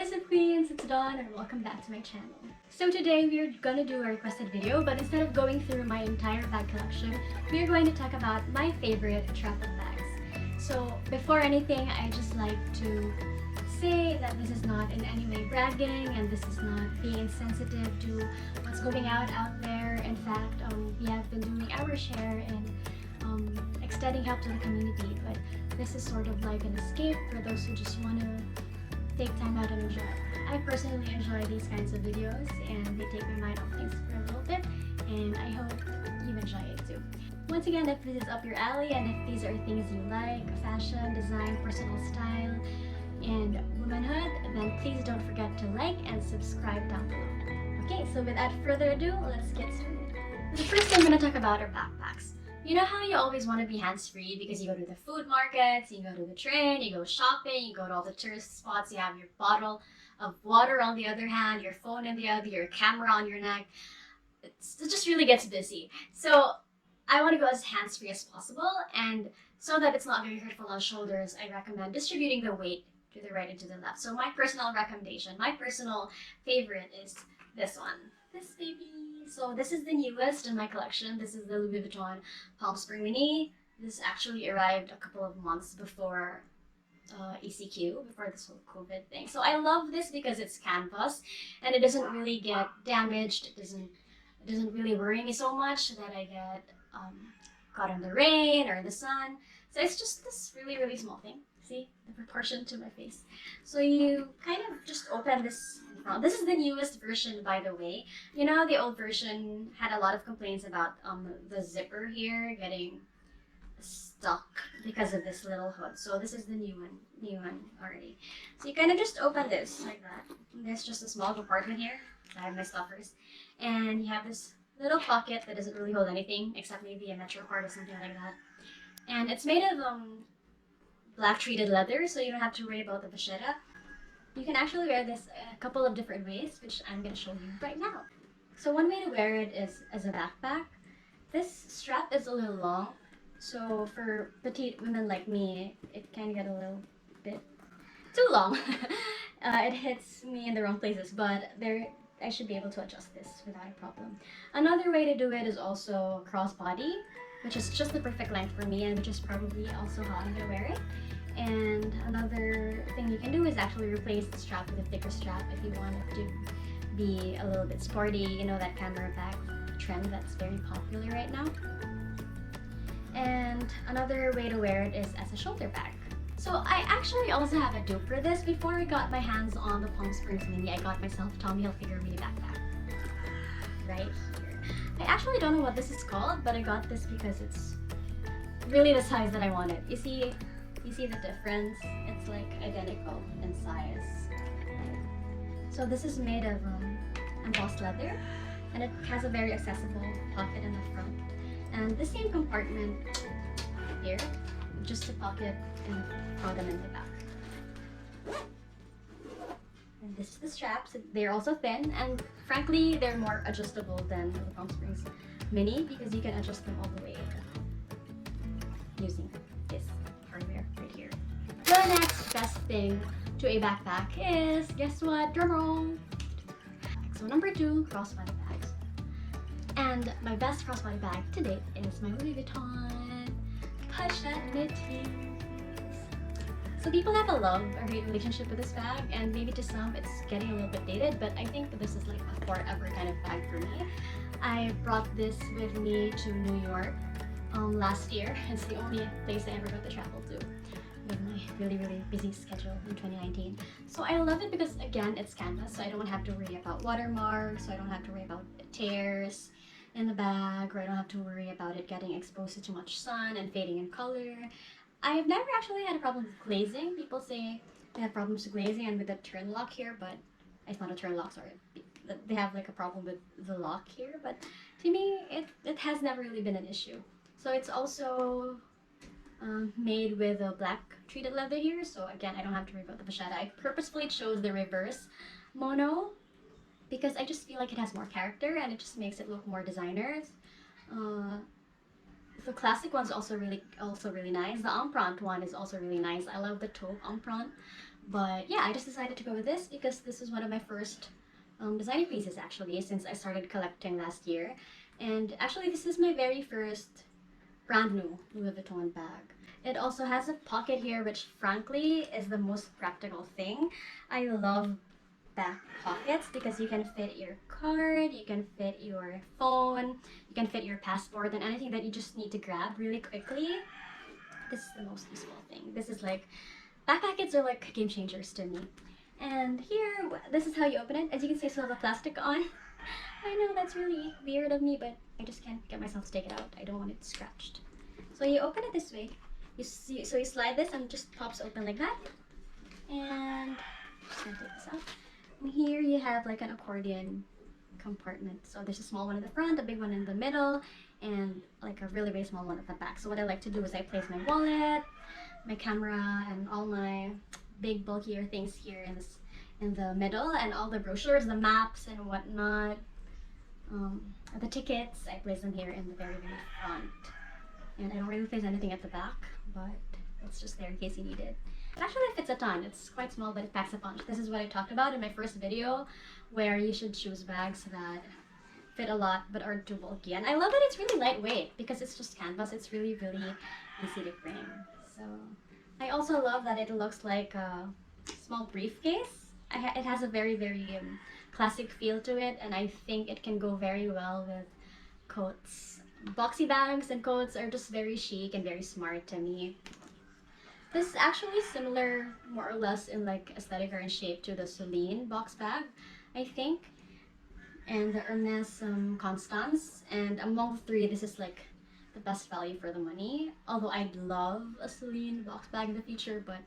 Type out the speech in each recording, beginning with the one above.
What is up, queens? It's Dawn and welcome back to my channel. So today we're gonna do a requested video, but instead of going through my entire bag collection, we're going to talk about my favorite travel bags. So before anything, I just like to say that this is not in any way bragging and this is not being insensitive to what's going out there. In fact, we have been doing our share in extending help to the community, but this is sort of like an escape for those who just want to take time out and enjoy. I personally enjoy these kinds of videos and they take my mind off things for a little bit, and I hope you enjoy it too. Once again, if this is up your alley and if these are things you like, fashion, design, personal style, and womanhood, then please don't forget to like and subscribe down below. Okay, so without further ado, let's get started. The first thing I'm going to talk about are backpacks. You know how you always want to be hands-free because you go to the food markets, you go to the train, you go shopping, you go to all the tourist spots, you have your bottle of water on the other hand, your phone in the other, your camera on your neck. It just really gets busy. So I want to go as hands-free as possible, and so that it's not very hurtful on shoulders, I recommend distributing the weight to the right and to the left. So my personal recommendation, my personal favorite is this one. This baby. So this is the newest in my collection. This is the Louis Vuitton Palmsprings Mini. This actually arrived a couple of months before ECQ, before this whole COVID thing. So I love this because it's canvas and it doesn't really get damaged. It doesn't really worry me so much that I get caught in the rain or in the sun. So it's just this really small thing. See the proportion to my face. So you kind of just open this in front. This is the newest version, by the way. You know how the old version had a lot of complaints about the zipper here getting stuck because of this little hood. So this is the new one already. So you kind of just open this like that. There's just a small compartment here. I have my stuffers, and you have this little pocket that doesn't really hold anything except maybe a metro card or something like that. And it's made of black treated leather, so you don't have to worry about the pochette. You can actually wear this a couple of different ways, which I'm going to show you right now. So one way to wear it is as a backpack. This strap is a little long, so for petite women like me, it can get a little bit too long. It hits me in the wrong places, but I should be able to adjust this without a problem. Another way to do it is also crossbody, which is just the perfect length for me and which is probably also how I'm gonna wear it. And another thing you can do is actually replace the strap with a thicker strap if you want it to be a little bit sporty, you know, that camera bag trend that's very popular right now. And another way to wear it is as a shoulder bag. So I actually also have a dupe for this. Before I got my hands on the Palmsprings Mini, I got myself Tommy Hilfiger mini backpack. Right here. I actually don't know what this is called, but I got this because it's really the size that I wanted. You see the difference? It's like identical in size. So this is made of embossed leather, and it has a very accessible pocket in the front. And the same compartment here, just a pocket and a bottom in the back. And this is the straps. They're also thin, and frankly, they're more adjustable than the Palmsprings Mini because you can adjust them all the way using this hardware right here. The next best thing to a backpack is, guess what? Drumroll! So number 2, crossbody bags. And my best crossbody bag to date is my Louis Vuitton Pochette Metis. So people have a love or hate relationship with this bag, and maybe to some it's getting a little bit dated, but I think this is like a forever kind of bag for me. I brought this with me to New York last year. It's the only place I ever got to travel to with my really busy schedule in 2019. So I love it because, again, it's canvas, so I don't have to worry about watermarks, so I don't have to worry about tears in the bag, or I don't have to worry about it getting exposed to too much sun and fading in color. I've never actually had a problem with glazing. People say they have problems with glazing and with the turn lock here, but it's not a turn lock, sorry. They have like a problem with the lock here, but to me, it has never really been an issue. So it's also made with a black treated leather here, so again, I don't have to worry about the pochette. I purposefully chose the reverse mono because I just feel like it has more character and it just makes it look more designer. The classic one's also really nice. The empreinte one is also really nice. I love the taupe empreinte But yeah, I just decided to go with this because this is one of my first designer pieces actually since I started collecting last year. And actually this is my very first brand new Louis Vuitton bag. It also has a pocket here, which frankly is the most practical thing. I love back pockets because you can fit your card, you can fit your phone, you can fit your passport, and anything that you just need to grab really quickly. This is the most useful thing. This is like, back pockets are like game changers to me. And here, this is how you open it. As you can see, I still have the plastic on. I know that's really weird of me, but I just can't get myself to take it out. I don't want it scratched. So you open it this way. You see, so you slide this and it just pops open like that. And just gonna take this out. And here you have like an accordion compartment. So there's a small one in the front, a big one in the middle, and like a really, really small one at the back. So what I like to do is I place my wallet, my camera, and all my big bulkier things here in the middle, and all the brochures, the maps and whatnot, the tickets, I place them here in the very, very front. And I don't really place anything at the back, but it's just there in case you need it. It actually fits a ton. It's quite small, but it packs a punch. This is what I talked about in my first video, where you should choose bags that fit a lot but aren't too bulky. And I love that it's really lightweight because it's just canvas. It's really, really easy to bring. So I also love that it looks like a small briefcase. It has a very, very classic feel to it, and I think it can go very well with coats. Boxy bags and coats are just very chic and very smart to me. This is actually similar, more or less, in like aesthetic or in shape to the Celine box bag, I think, and the Hermes Constance. And among the three, this is like the best value for the money. Although I'd love a Celine box bag in the future, but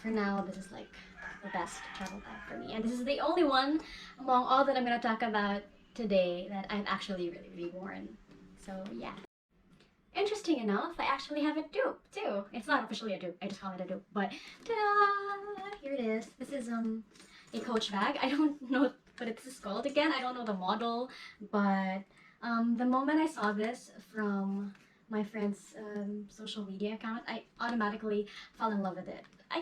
for now, this is like the best travel bag for me. And this is the only one among all that I'm gonna talk about today that I've actually really, really worn. So yeah. Interesting enough, I actually have a dupe too. It's not officially a dupe, I just call it a dupe. But ta-da! Here it is. This is a Coach bag. I don't know what this is called again. I don't know the model, but the moment I saw this from my friend's social media account, I automatically fell in love with it. I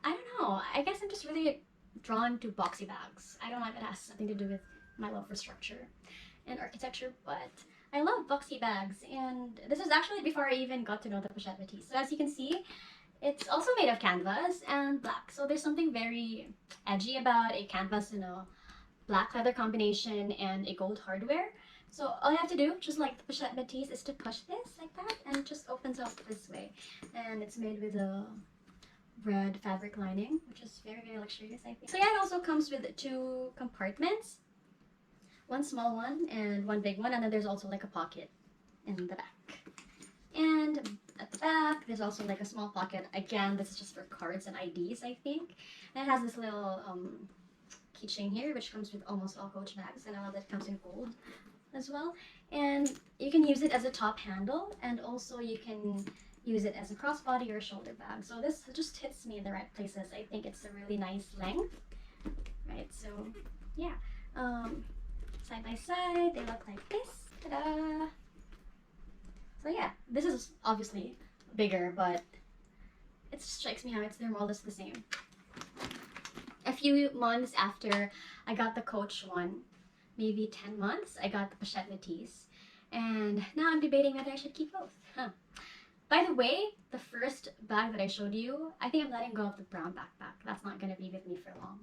don't know. I guess I'm just really drawn to boxy bags. I don't know if it has something to do with my love for structure and architecture, but I love boxy bags, and this is actually before I even got to know the Pochette Metis. So as you can see, it's also made of canvas and black. So there's something very edgy about a canvas and a black leather combination and a gold hardware. So all you have to do, just like the Pochette Metis, is to push this like that, and it just opens up this way. And it's made with a red fabric lining, which is very, very luxurious, I think. So yeah, it also comes with 2 compartments. One small one and one big one, and then there's also like a pocket in the back. And at the back, there's also like a small pocket. Again, this is just for cards and IDs, I think. And it has this little keychain here, which comes with almost all Coach bags, and I love that it comes in gold as well. And you can use it as a top handle, and also you can use it as a crossbody or shoulder bag. So this just hits me in the right places. I think it's a really nice length, right? So yeah. Side by side, they look like this. Ta-da! So yeah, this is obviously bigger, but it strikes me how they're more or less the same. A few months after I got the Coach one, maybe 10 months, I got the Pochette Metis. And now I'm debating whether I should keep both. By the way, the first bag that I showed you, I think I'm letting go of the brown backpack. That's not going to be with me for long.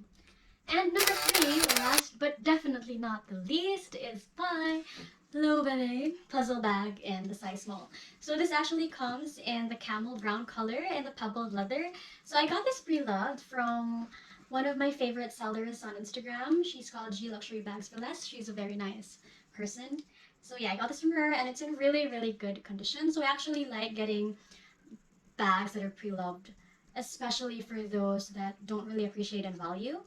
And number 3, last but definitely not the least, is my LOEWE Puzzle Bag in the size small. So this actually comes in the camel brown color and the pebbled leather. So I got this pre-loved from one of my favorite sellers on Instagram. She's called G Luxury Bags for Less. She's a very nice person. So yeah, I got this from her, and it's in really, really good condition. So I actually like getting bags that are pre-loved, especially for those that don't really appreciate and value.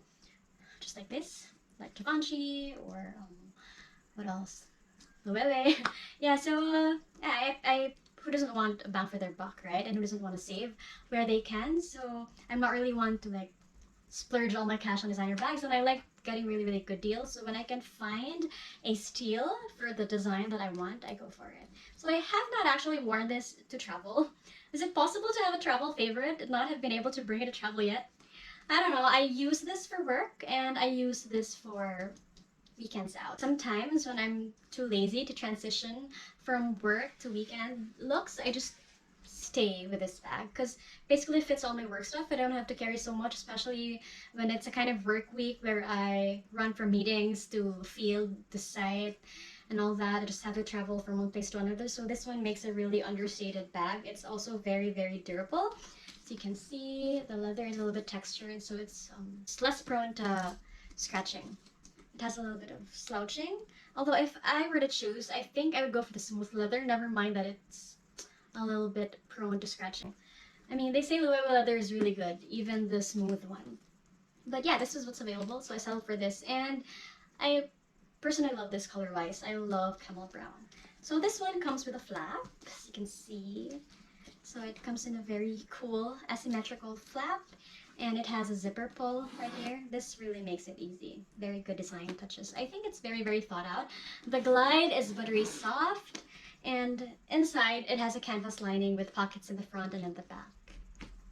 Just like this, like Givenchy, or what else? LOEWE. Yeah, so I who doesn't want a bang for their buck, right? And who doesn't want to save where they can? So I'm not really one to like splurge all my cash on designer bags, and I like getting really, really good deals. So when I can find a steal for the design that I want, I go for it. So I have not actually worn this to travel. Is it possible to have a travel favorite and not have been able to bring it to travel yet? I don't know. I use this for work and I use this for weekends out. Sometimes when I'm too lazy to transition from work to weekend looks, I just stay with this bag because basically it fits all my work stuff. I don't have to carry so much, especially when it's a kind of work week where I run from meetings to field, the site, and all that. I just have to travel from one place to another. So this one makes a really understated bag. It's also very, very durable. So you can see the leather is a little bit textured, so it's less prone to scratching. It has a little bit of slouching. Although if I were to choose, I think I would go for the smooth leather. Never mind that it's a little bit prone to scratching. I mean, they say LOEWE leather is really good, even the smooth one. But yeah, this is what's available, so I settled for this. And I personally love this color-wise. I love camel brown. So this one comes with a flap, as you can see. So it comes in a very cool asymmetrical flap, and it has a zipper pull right here. This really makes it easy. Very good design touches. I think it's very, very thought out. The glide is buttery soft, and inside it has a canvas lining with pockets in the front and in the back.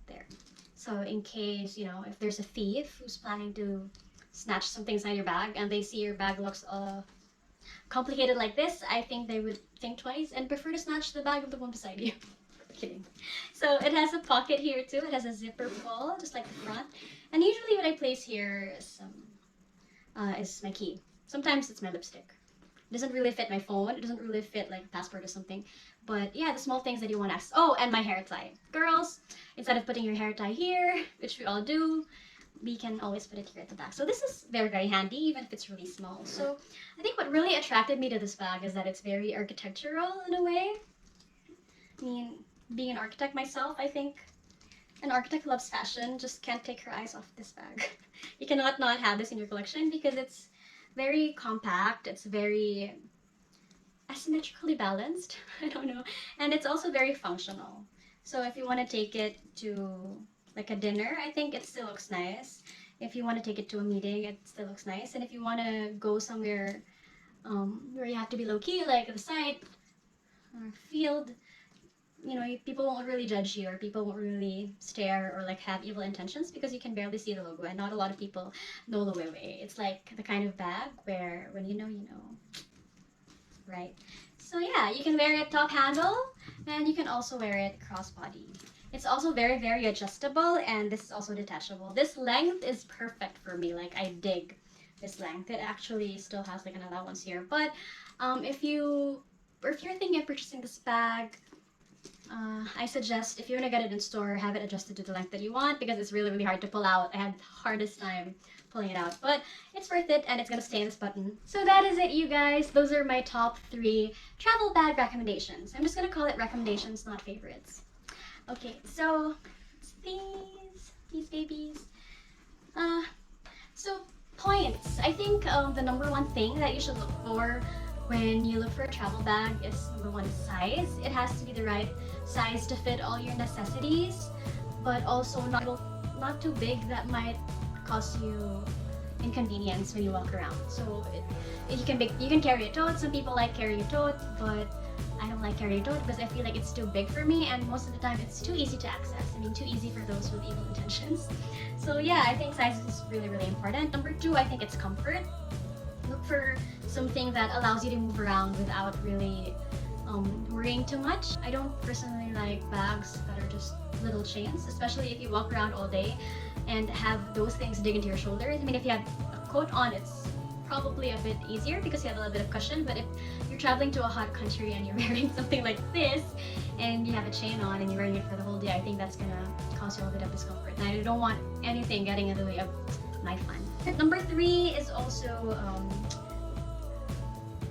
There. So in case, you know, if there's a thief who's planning to snatch something inside your bag and they see your bag looks complicated like this, I think they would think twice and prefer to snatch the bag of the one beside you. Kidding. So it has a pocket here too. It has a zipper pull, just like the front. And usually what I place here is my key. Sometimes it's my lipstick. It doesn't really fit my phone. It doesn't really fit like a passport or something. But yeah, the small things that you want to access. Oh, and my hair tie. Girls, instead of putting your hair tie here, which we all do, we can always put it here at the back. So this is very, very handy, even if it's really small. So I think what really attracted me to this bag is that it's very architectural in a way. I mean, being an architect myself, I think an architect loves fashion, just can't take her eyes off this bag. You cannot not have this in your collection because it's very compact, it's very asymmetrically balanced, I don't know, and it's also very functional. So if you want to take it to like a dinner, I think it still looks nice. If you want to take it to a meeting, it still looks nice. And if you want to go somewhere where you have to be low-key, like the site or field, you know, people won't really judge you or people won't really stare or like have evil intentions because you can barely see the logo and not a lot of people know LOEWE. It's like the kind of bag where when you know, right? So yeah, you can wear it top handle and you can also wear it crossbody. It's also very, very adjustable and this is also detachable. This length is perfect for me. Like I dig this length. It actually still has like an allowance here. But if you're thinking of purchasing this bag, I suggest if you want to get it in store, have it adjusted to the length that you want because it's really, really hard to pull out. I had the hardest time pulling it out, but it's worth it and it's going to stay in this button. So that is it, you guys. Those are my top 3 travel bag recommendations. I'm just going to call it recommendations, not favorites. Okay, so it's these babies. So points. I think the number 1 thing that you should look for when you look for a travel bag is number 1, size. It has to be the right size to fit all your necessities, but also not too big that might cause you inconvenience when you walk around. So you can carry a tote. Some people like carrying a tote, but I don't like carrying a tote because I feel like it's too big for me and most of the time it's too easy to access. I mean, too easy for those with evil intentions. So yeah, I think size is really, really important. Number 2, I think it's comfort. Look for something that allows you to move around without really worrying too much. I don't personally like bags that are just little chains, especially if you walk around all day and have those things dig into your shoulders. I mean, if you have a coat on, it's probably a bit easier because you have a little bit of cushion, but if you're traveling to a hot country and you're wearing something like this and you have a chain on and you're wearing it for the whole day, I think that's gonna cause you a little bit of discomfort. And I don't want anything getting in the way of my fun. Number 3 is also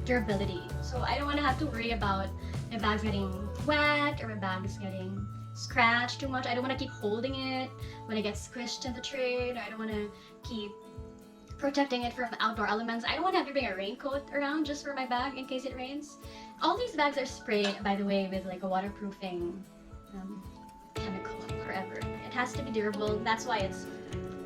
durability. So I don't want to have to worry about my bag's getting wet or my bag is getting scratched too much. I don't want to keep holding it when it gets squished in the train. I don't want to keep protecting it from outdoor elements. I don't want to have to bring a raincoat around just for my bag in case it rains. All these bags are sprayed, by the way, with like a waterproofing chemical forever. It has to be durable. That's why it's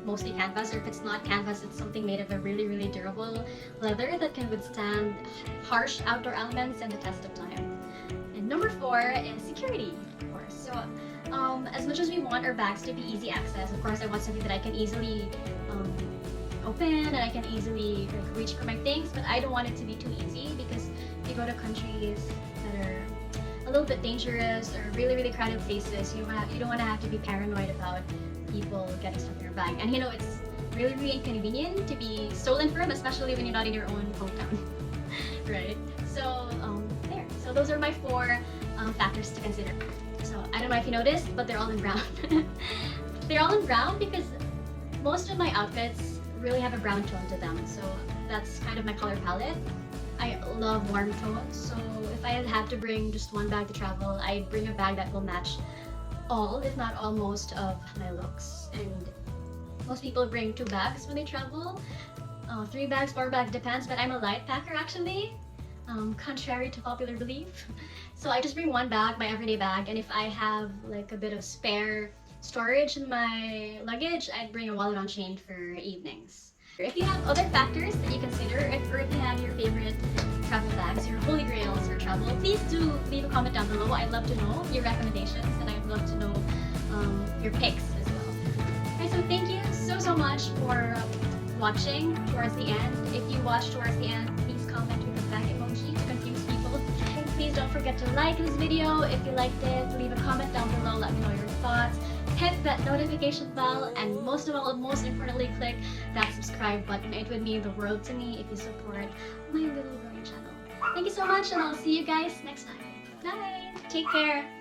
mostly canvas, or if it's not canvas, it's something made of a really, really durable leather that can withstand harsh outdoor elements and the test of time. And number 4 is security, of course. So As much as we want our bags to be easy access, of course I want something that I can easily open and I can easily like, reach for my things, but I don't want it to be too easy because if you go to countries that are a little bit dangerous or really crowded places, you don't want to have to be paranoid about people getting stuff in your bag. And you know, it's really inconvenient to be stolen from, especially when you're not in your own hometown. Right? So there. So those are my 4 factors to consider. So I don't know if you noticed, but they're all in brown. They're all in brown because most of my outfits really have a brown tone to them. So that's kind of my color palette. I love warm tones, so if I had to bring just one bag to travel, I'd bring a bag that will match all, if not all, most of my looks. And most people bring 2 bags when they travel. 3 bags, 4 bags, depends, but I'm a light packer actually, contrary to popular belief. So I just bring 1 bag, my everyday bag, and if I have like a bit of spare storage in my luggage, I'd bring a wallet on chain for evenings. If you have other factors that you consider, or if you have your favorite travel bags, your holy grails for travel, please do leave a comment down below. I'd love to know your recommendations and I'd love to know your picks as well. Alright, so thank you so much for watching towards the end. If you watched towards the end, please comment with the back emoji to confuse people. And please don't forget to like this video. If you liked it, leave a comment down below, let me know your thoughts. Hit that notification bell, and most importantly, click that subscribe button. It would mean the world to me if you support my little growing channel. Thank you so much, and I'll see you guys next time. Bye! Take care!